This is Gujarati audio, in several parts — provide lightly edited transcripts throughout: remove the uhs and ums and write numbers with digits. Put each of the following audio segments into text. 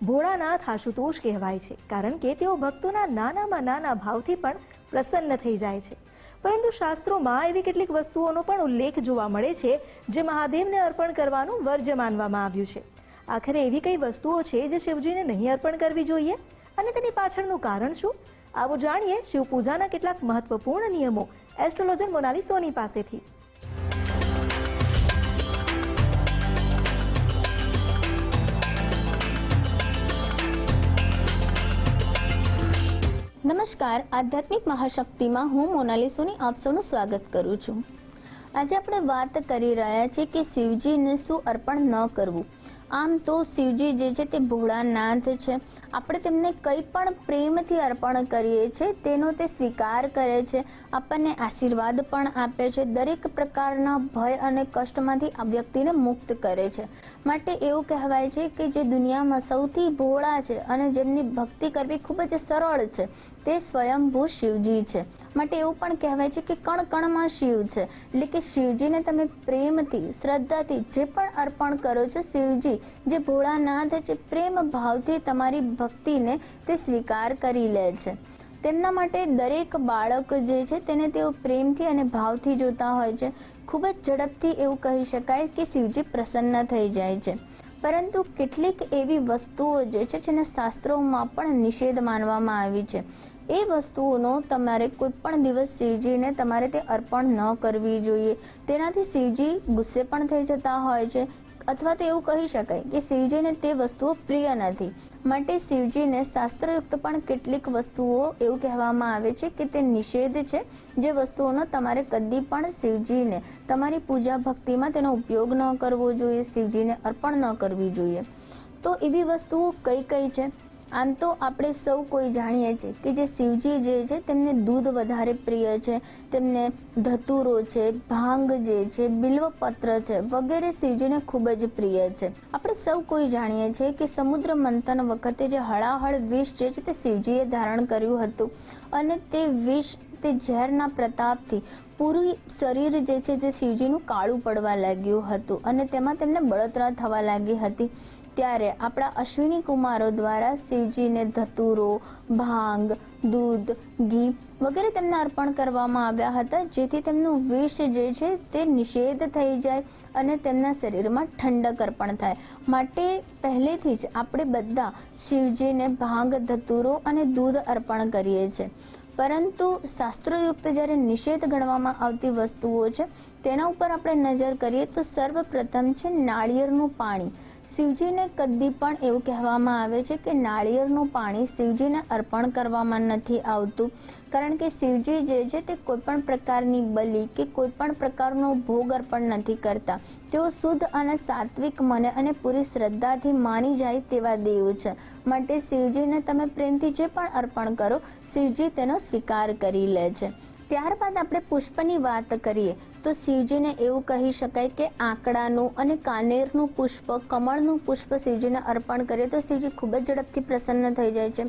ભોળાનાથ આશુતોષ કહેવાય છે, કારણ કે તેઓ ભક્તોના નાનામાં નાના ભાવથી પણ પ્રસન્ન થઈ જાય છે. પરંતુ શાસ્ત્રોમાં એવી કેટલીક વસ્તુઓનો પણ ઉલ્લેખ જોવા મળે છે જે મહાદેવને અર્પણ કરવાનું વર્જ્ય માનવામાં આવ્યું છે. આખરે એવી કઈ વસ્તુઓ છે જે શિવજીને નહીં અર્પણ કરવી જોઈએ અને તેની પાછળનું કારણ શું? આવો જાણીએ શિવ પૂજાના કેટલાક મહત્વપૂર્ણ નિયમો એસ્ટ્રોલોજર મોનાલી સોની પાસેથી. નમસ્કાર, આધ્યાત્મિક મહાશક્તિમાં હું મોનાલી સોની આપ સૌનું સ્વાગત કરું છું. આજે આપણે વાત કરી રહ્યા છીએ કે શિવજીને શું અર્પણ ન કરવું. આમ તો શિવજી જે છે તે ભોળાનાથ છે. આપણે તેમને કંઈ પણ પ્રેમથી અર્પણ કરીએ છીએ તેનો તે સ્વીકાર કરે છે, આપણને આશીર્વાદ પણ આપે છે, દરેક પ્રકારના ભય અને કષ્ટમાંથી આ વ્યક્તિને મુક્ત કરે છે. માટે એવું કહેવાય છે કે જે દુનિયામાં સૌથી ભોળા છે અને જેમની ભક્તિ કરવી ખૂબ જ સરળ છે તે સ્વયંભૂ શિવજી છે. માટે એવું પણ કહેવાય છે કે કણ કણમાં શિવ છે. એટલે કે શિવજીને તમે પ્રેમથી, શ્રદ્ધાથી જે પણ અર્પણ કરો છો, શિવજી જે ભોળાનાથ છે પ્રેમ ભાવથી તમારી ભક્તિને તે સ્વીકાર કરી લે છે. તેમના માટે દરેક બાળક જે છે તેને તેઓ પ્રેમથી અને ભાવથી જોતા હોય છે. ખૂબ જ ઝડપથી એવું કહી શકાય કે શિવજી પ્રસન્ન થઈ જાય છે. પરંતુ કેટલીક એવી વસ્તુઓ જે છે જેને શાસ્ત્રોમાં પણ નિષેધ માનવામાં આવી છે. એ વસ્તુઓનો તમારે કોઈ પણ દિવસ શિવજીને તમારે તે અર્પણ ન કરવી જોઈએ. તેનાથી શિવજી ગુસ્સે પણ થઈ જતા હોય છે, અથવા તો એવું કહી શકાય કે શિવજીને તે વસ્તુઓ પ્રિય નથી. માટે શિવજીને શાસ્ત્રયુક્ત પણ કેટલીક વસ્તુઓ એવું કહેવામાં આવે છે કે તે નિષેધ છે, જે વસ્તુઓનો તમારે કદી પણ શિવજીને તમારી પૂજા ભક્તિમાં તેનો ઉપયોગ ન કરવો જોઈએ, શિવજીને અર્પણ ન કરવી જોઈએ. તો એવી વસ્તુઓ કઈ કઈ છે? આમ તો આપણે સૌ કોઈ જાણીએ છીએ કે જે શિવજી જે છે તેમને દૂધ વધારે પ્રિય છે, તેમને ધતુરો છે, ભાંગ જે છે, બિલ્વપત્ર છે વગેરે શિવજીને ખૂબ જ પ્રિય છે. આપણે સૌ કોઈ જાણીએ છીએ કે સમુદ્ર મંથન વખતે જે હળાહળ વિષ જે છે તે શિવજીએ ધારણ કર્યું હતું અને તે વિષ, તે ઝેરના પ્રતાપથી પૂરું શરીર જે છે તે શિવજીનું કાળું પડવા લાગ્યું હતું અને તેમાં તેમને બળતરા થવા લાગી હતી. ત્યારે આપણા અશ્વિની કુમારો દ્વારા શિવજીને ધતુરો, ભાંગ, દૂધ, ઘી વગેરે તેમને અર્પણ કરવામાં આવ્યા હતા, જેથી તેમનું વિષ જે છે તે નિષેધ થઈ જાય અને તેમના શરીરમાં ઠંડક અર્પણ થાય. માટે પહેલેથી જ આપણે બધા શિવજીને ભાંગ, ધતુરો અને દૂધ અર્પણ કરીએ છીએ. પરંતુ શાસ્ત્રોયુક્ત જ્યારે નિષેધ ગણવામાં આવતી વસ્તુઓ છે તેના ઉપર આપણે નજર કરીએ તો સર્વપ્રથમ છે નાળિયેરનું પાણી. શિવજીને કદી પણ એવું કહેવામાં આવે છે કે નાળિયેરનું પાણી શિવજીને અર્પણ કરવામાં નથી આવતું, કારણ કે શિવજી જે છે તે કોઈ પણ પ્રકારની બલિ કે કોઈ પણ પ્રકારનો ભોગ અર્પણ નથી કરતા. તેઓ શુદ્ધ અને સાત્વિક મને અને પૂરી શ્રદ્ધાથી માની જાય તેવા દેવ છે. માટે શિવજીને તમે પ્રેમથી જે પણ અર્પણ કરો, શિવજી તેનો સ્વીકાર કરી લે છે. ત્યારબાદ આપણે પુષ્પની વાત કરીએ તો શિવજીને એવું કહી શકાય કે આંકડાનું અને કાનેરનું પુષ્પ, કમળનું પુષ્પ શિવજીને અર્પણ કરીએ તો શિવજી ખૂબ જ ઝડપથી પ્રસન્ન થઈ જાય છે.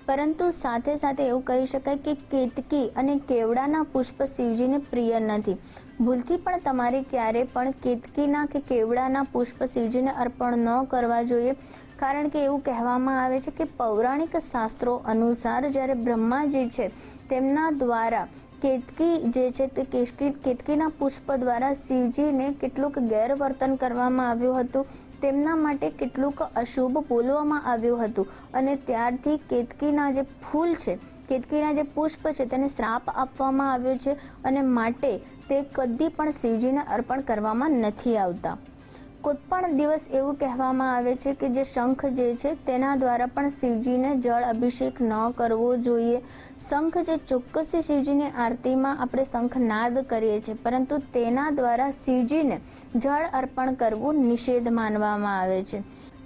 પરંતુ સાથે સાથે એવું કહી શકાય કે કેતકી અને કેવડાના પુષ્પ શિવજીને પ્રિય નથી. ભૂલથી પણ તમારે ક્યારે પણ કેતકીના કે કેવડાના પુષ્પ શિવજીને અર્પણ ન કરવા જોઈએ, કારણ કે એવું કહેવામાં આવે છે કે પૌરાણિક શાસ્ત્રો અનુસાર જ્યારે બ્રહ્માજી છે તેમના દ્વારા કેતકી જે છે તે કેતકીના પુષ્પ દ્વારા શિવજીને કેટલુંક ગેરવર્તન કરવામાં આવ્યું હતું, તેમના માટે કેટલુંક અશુભ બોલવામાં આવ્યું હતું અને ત્યારથી કેતકીના જે ફૂલ છે, કેતકીના જે પુષ્પ છે તેને શ્રાપ આપવામાં આવ્યો છે અને માટે તે કદી પણ શિવજીને અર્પણ કરવામાં નથી આવતા. કોઈ પણ દિવસ એવું કહેવામાં આવે છે કે જે શંખ જે છે તેના દ્વારા પણ શિવજીને જળ અભિષેક ન કરવો જોઈએ. શંખ જે ચોક્કસ શિવજીની આરતીમાં આપણે શંખનાદ કરીએ છીએ, પરંતુ તેના દ્વારા શિવજીને જળ અર્પણ કરવું નિષેધ માનવામાં આવે છે.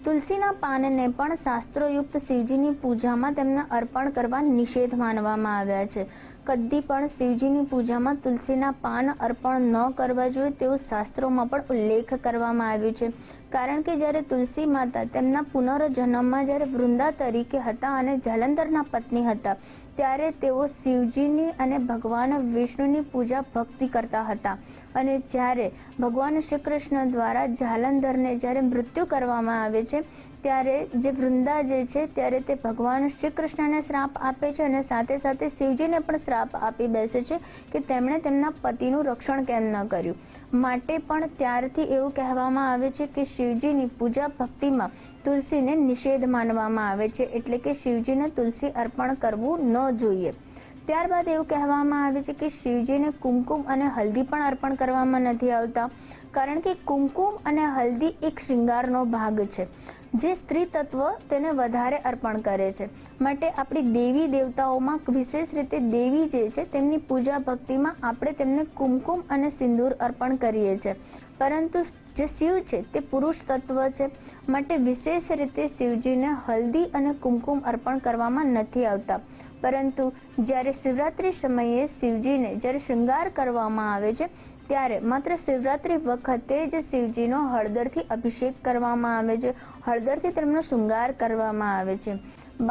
તુલસીના પાનને પણ શાસ્ત્રોયુક્ત શિવજીની પૂજામાં તેમને અર્પણ કરવા નિષેધ માનવામાં આવ્યા છે. કદી પણ શિવજીની પૂજામાં તુલસીના પાન અર્પણ ન કરવા જોઈએ તેવું શાસ્ત્રોમાં પણ ઉલ્લેખ કરવામાં આવ્યું છે. કારણ કે જ્યારે તુલસી માતા તેમના પુનર્જન્મમાં જ્યારે વૃંદા તરીકે હતા અને જાલંધરના પત્ની હતા, ત્યારે તેઓ શિવજીની અને ભગવાન વિષ્ણુની પૂજા ભક્તિ કરતા હતા અને જ્યારે ભગવાન શ્રી કૃષ્ણ દ્વારા જાલંધરને જ્યારે મૃત્યુ કરવામાં આવે છે ત્યારે જે વૃંદા જે છે ત્યારે તે ભગવાન શ્રી કૃષ્ણને શ્રાપ આપે છે અને સાથે સાથે શિવજીને પણ શ્રાપ આપી બેસે છે કે તેમણે તેમના પતિનું રક્ષણ કેમ ન કર્યું. માટે પણ ત્યારથી એવું કહેવામાં આવે છે કે શિવજીની પૂજા ભક્તિમાં તુલસીને નિષેધ માનવામાં આવે છે, એટલે કે શિવજીને તુલસી અર્પણ કરવું ન જોઈએ. ત્યારબાદ એવું કહેવામાં આવે છે કે શિવજીને કુમકુમ અને હલ્દી પણ અર્પણ કરવામાં નથી આવતા, કારણ કે કુમકુમ અને હલ્દી એક શૃંગારનો ભાગ છે, જે સ્ત્રી તત્વ તેને વધારે અર્પણ કરે છે. માટે આપણી દેવી દેવતાઓમાં વિશેષ રીતે દેવી જે છે તેમની પૂજા ભક્તિમાં આપણે તેમને કુમકુમ અને સિંદૂર અર્પણ કરીએ છીએ, પરંતુ જે શિવ છે તે પુરુષ તત્વ છે, માટે વિશેષ રીતે શિવજીને હલ્દી અને કુમકુમ અર્પણ કરવામાં નથી આવતા. પરંતુ જ્યારે શિવરાત્રિ સમયે શિવજીને જ્યારે શૃંગાર કરવામાં આવે છે ત્યારે માત્ર શિવરાત્રિ વખતે જ શિવજીનો હળદરથી અભિષેક કરવામાં આવે છે, હળદરથી તેમનો શૃંગાર કરવામાં આવે છે.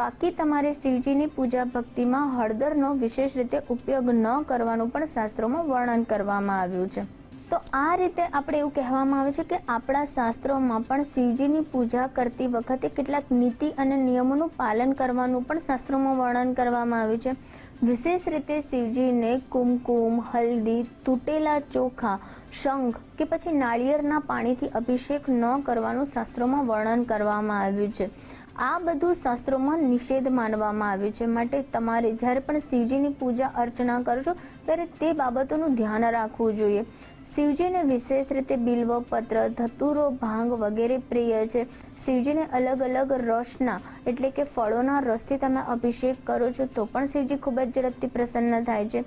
બાકી તમારે શિવજીની પૂજા ભક્તિમાં હળદરનો વિશેષ રીતે ઉપયોગ ન કરવાનું પણ શાસ્ત્રોમાં વર્ણન કરવામાં આવ્યું છે. તો આ રીતે આપણે એવું કહેવામાં આવે છે કે આપણા શાસ્ત્રોમાં પણ શિવજીની પૂજા કરતી વખતે કેટલાક નીતિ અને નિયમોનું પાલન કરવાનું પણ શાસ્ત્રોમાં વર્ણન કરવામાં આવ્યું છે. વિશેષ રીતે શિવજીને કુમકુમ, હલ્દી, તૂટેલા ચોખા, શંખ કે પછી નાળિયેરના પાણીથી અભિષેક ન કરવાનું શાસ્ત્રોમાં વર્ણન કરવામાં આવ્યું છે. આ બધું શાસ્ત્રોમાં નિષેધ માનવામાં આવ્યું છે. માટે તમારે જ્યારે પણ શિવજીની પૂજા અર્ચના કરશો ત્યારે તે બાબતોનું ધ્યાન રાખવું જોઈએ. શિવજીને વિશેષ રીતે બિલ્વ પત્ર, ધતુરો, ભાંગ વગેરે પ્રિય છે. શિવજીને અલગ અલગ રસના એટલે કે ફળોના રસથી તમે અભિષેક કરો છો તો પણ શિવજી ખૂબ જ ઝડપથી પ્રસન્ન થાય છે.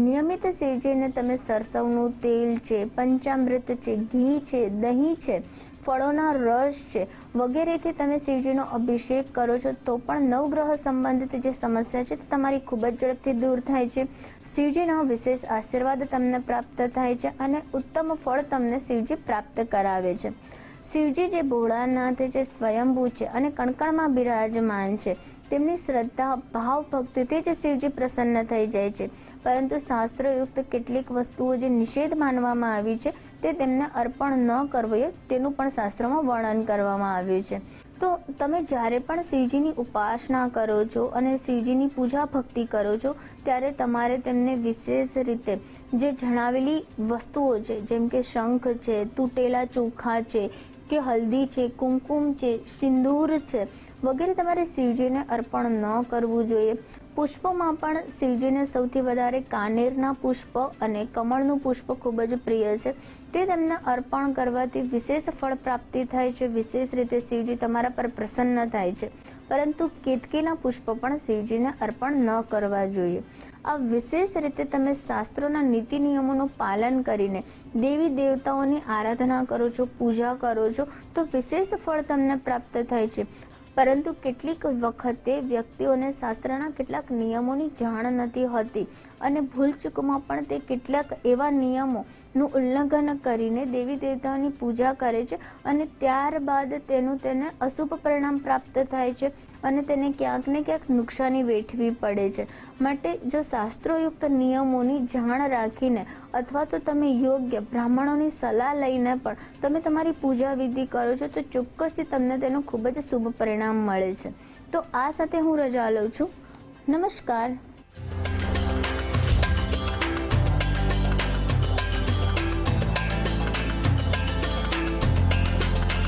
નિયમિત શિવજીને તમે સરસવનું તેલ છે, પંચામૃત છે, ઘી છે, દહીં છે, ફળોના રસ છે વગેરેથી તમે શિવજીનો અભિષેક કરો છો તો પણ નવગ્રહ સંબંધિત જે સમસ્યા છે તે તમારી ખૂબ જ ઝડપથી દૂર થાય છે. શિવજીનો વિશેષ આશીર્વાદ તમને પ્રાપ્ત થાય છે અને ઉત્તમ ફળ તમને શિવજી પ્રાપ્ત કરાવે છે. શિવજી જે ભોળાનાથ જે સ્વયંભૂ છે અને કણકણમાં બિરાજમાન છે, તેમની શ્રદ્ધા, ભાવ, ભક્તિથી જ શિવજી પ્રસન્ન થઈ જાય છે. પરંતુ શાસ્ત્રયુક્ત કેટલીક વસ્તુઓ જે નિષેધ માનવામાં આવી છે તે તેમને અર્પણ ન કરવું તેનું પણ શાસ્ત્રોમાં વર્ણન કરવામાં આવ્યું છે. તો તમે જ્યારે પણ શિવજીની ઉપાસના કરો છો અને શિવજીની પૂજા ભક્તિ કરો છો ત્યારે તમારે તેમને વિશેષ રીતે જે જણાવેલી વસ્તુઓ છે, જેમ કે શંખ છે, તૂટેલા ચોખા છે કે હલ્દી છે, કુમકુમ છે, સિંદૂર છે વગેરે તમારે શિવજીને અર્પણ ન કરવું જોઈએ. પુષ્પોમાં પણ શિવજીને સૌથી વધારે કાનેરના પુષ્પ અને કમળનું પુષ્પ ખૂબ જ પ્રિય છે. તે તેમને અર્પણ કરવાથી વિશેષ ફળ પ્રાપ્તિ થાય છે. વિશેષ રીતે શિવજી તમારા પર પ્રસન્ન થાય છે. પરંતુ કેતકીના પુષ્પ પણ શિવજીને અર્પણ ન કરવા જોઈએ. આ વિશેષ રીતે તમે શાસ્ત્રોના નીતિ નિયમોનું પાલન કરીને દેવી દેવતાઓની આરાધના કરો છો, પૂજા કરો છો તો વિશેષ ફળ તમને પ્રાપ્ત થાય છે. પરંતુ કેટલીક વખતે વ્યક્તિઓને શાસ્ત્રના કેટલાક નિયમોની જાણ નથી હોતી અને ભૂલચૂકમાં પણ તે કેટલાક એવા નિયમોનું ઉલ્લંઘન કરીને દેવી દેવતાઓની પૂજા કરે છે અને ત્યારબાદ તેને અશુભ પરિણામ પ્રાપ્ત થાય છે અને તેને ક્યાંક ને ક્યાંક નુકસાની વેઠવી પડે છે. માટે જો શાસ્ત્રોયુક્ત નિયમોની જાણ રાખીને અથવા તો તમે યોગ્ય બ્રાહ્મણોની સલાહ લઈને પણ તમે તમારી પૂજા વિધિ કરો છો તો ચોક્કસથી તમને તેનું ખૂબ જ શુભ પરિણામ મળે છે. તો આ સાથે હું રજા લઉં છું. નમસ્કાર.